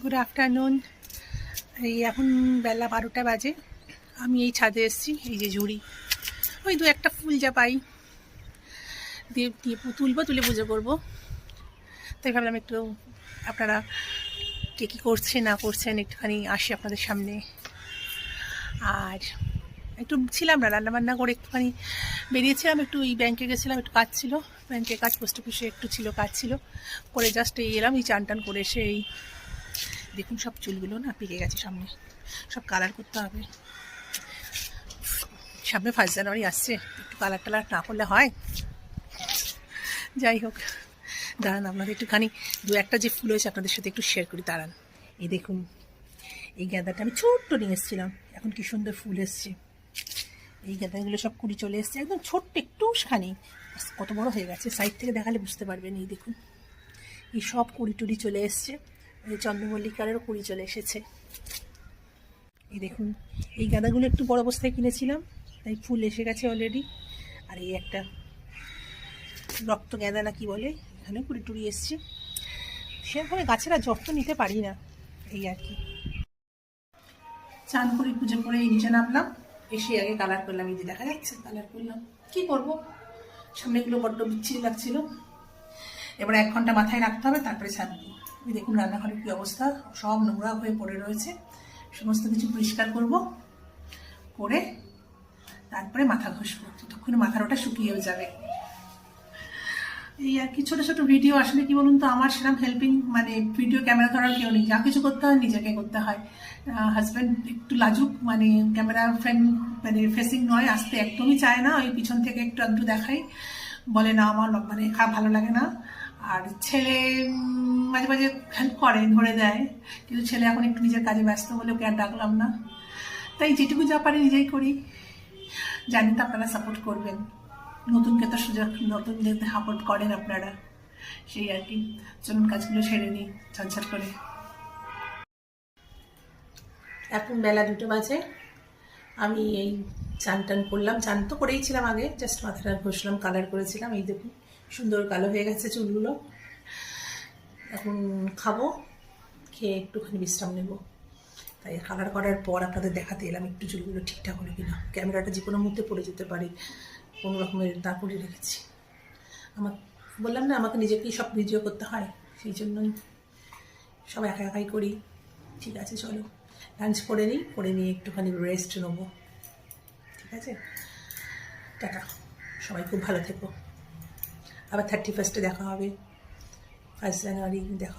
Good afternoon. এই এখন বেলা 12টা বাজে। আমি এই ছাদে এসেছি। এই যে ঝুড়ি, ওই দু একটা ফুল যা পাই দিয়ে দিয়ে তুলে পুজো করবো। তাই ভাবলাম একটু আপনারা কে কী করছে না করছেন একটুখানি আসি আপনাদের সামনে। আর একটু ছিলাম না, রান্নাবান্না করে একটুখানি বেরিয়েছিলাম, একটু এই ব্যাংকে গেছিলাম, একটু কাজ ছিল, ব্যাংকের কাজ, পোস্ট অফিসে একটু ছিল, কাজ ছিল, করে জাস্ট এই এলাম। এই চান টান করে এসে এই দেখুন সব চুলগুলো না পেকে গেছে, সামনে সব কালার করতে হবে। সামনে 1 জানুয়ারি আসছে, একটু কালার টালার না করলে হয়? যাই হোক, দাঁড়ান আপনাদের একটুখানি দু একটা যে ফুল হয়েছে আপনাদের সাথে একটু শেয়ার করি, দাঁড়ান। এই দেখুন, এই গাঁদাটা আমি ছোট্ট নিয়ে এসেছিলাম, এখন কি সুন্দর ফুল এসছে। এই গাঁদাগুলো সব কুড়ি চলে এসছে, একদম ছোট্ট একটুখানি, কত বড় হয়ে গেছে, সাইড থেকে দেখালে বুঝতে পারবেন। এই দেখুন, এই সব কুড়ি টুড়ি চলে এসছে। এই চন্দ্রমল্লিকারেরও কুড়ি চলে এসেছে। এই দেখুন, এই গাঁদাগুলো একটু বড় অবস্থায় কিনেছিলাম, তাই ফুল এসে গেছে অলরেডি। আর এই একটা রক্ত গাঁদা না কি বলে, এখানে কুড়ি টুড়ি এসছে। সেভাবে গাছের আর যত্ন নিতে পারি না, এই আর কি। চান করে পুজো করে এই নিচে নামলাম, এসে আগে কালার করলাম। এই যে দেখা যাচ্ছে কালার করলাম, কি করবো, সামনেগুলো বড্ড বিচ্ছিরি লাগছিল। এবার 1 ঘন্টা মাথায় রাখতে হবে, তারপরে ছাড়বো। এই দেখুন রান্নাঘরের কি অবস্থা, সব নোংরা হয়ে পড়ে রয়েছে। সমস্ত কিছু পরিষ্কার করব, করে তারপরে মাথা ঘষবো, ততক্ষণে মাথার ওটা শুকিয়েও যাবে। এই আর কি, ছোটো ছোটো ভিডিও। আসলে কি বলুন তো, আমার সেরকম হেল্পিং মানে ভিডিও ক্যামেরা ধরার কেউ নেই, যা কিছু করতে হয় নিজেকে করতে হয়। হাজব্যান্ড একটু লাজুক, মানে ক্যামেরা ফ্রেন্ড মানে ফেসিং নয়, আসতে একদমই চায় না, ওই পিছন থেকে একটু একটু দেখাই, বলে না আমার মানে ভালো লাগে না। আর ছেলে মাঝে মাঝে হেল্প করে, ধরে দেয়, কিন্তু ছেলে এখন একটু নিজের কাজে ব্যস্ত বলে ওকে আর ডাকলাম না। তাই যেটুকু যা পারি নিজেই করি। জানি তো আপনারা সাপোর্ট করবেন, নতুনকে তো সুযোগ, নতুনদের সাপোর্ট করেন আপনারা, সেই আর কি। চলুন কাজগুলো সেরে নিই ঝটঝট করে। এখন বেলা 2টো বাজে। আমি এই চান টান করলাম, চান তো করেই ছিলাম আগে, জাস্ট মাথাটা ঘষলাম, কালার করেছিলাম। এই দেখুন সুন্দর কালো হয়ে গেছে চুলগুলো। এখন খাবো, খেয়ে একটুখানি বিশ্রাম নেব। তাই কালার করার পর আপনাদের দেখাতে এলাম একটু চুলগুলো ঠিকঠাক হলো কিনা। ক্যামেরাটা যে কোনো মুহূর্তে পড়ে যেতে পারে, কোনো রকমের দাঁড় করে রেখেছি। আমার বললাম না, আমাকে নিজেকেই সব ভিডিও করতে হয়, সেই জন্যই সব একা একাই করি। ঠিক আছে, চলো লাঞ্চ করে নিই, করে নিয়ে একটুখানি রেস্ট নেবো। ঠিক আছে, টাটা, সবাই খুব ভালো থেকো। আবার 31 দেখা হবে, 1 জানুয়ারি দেখা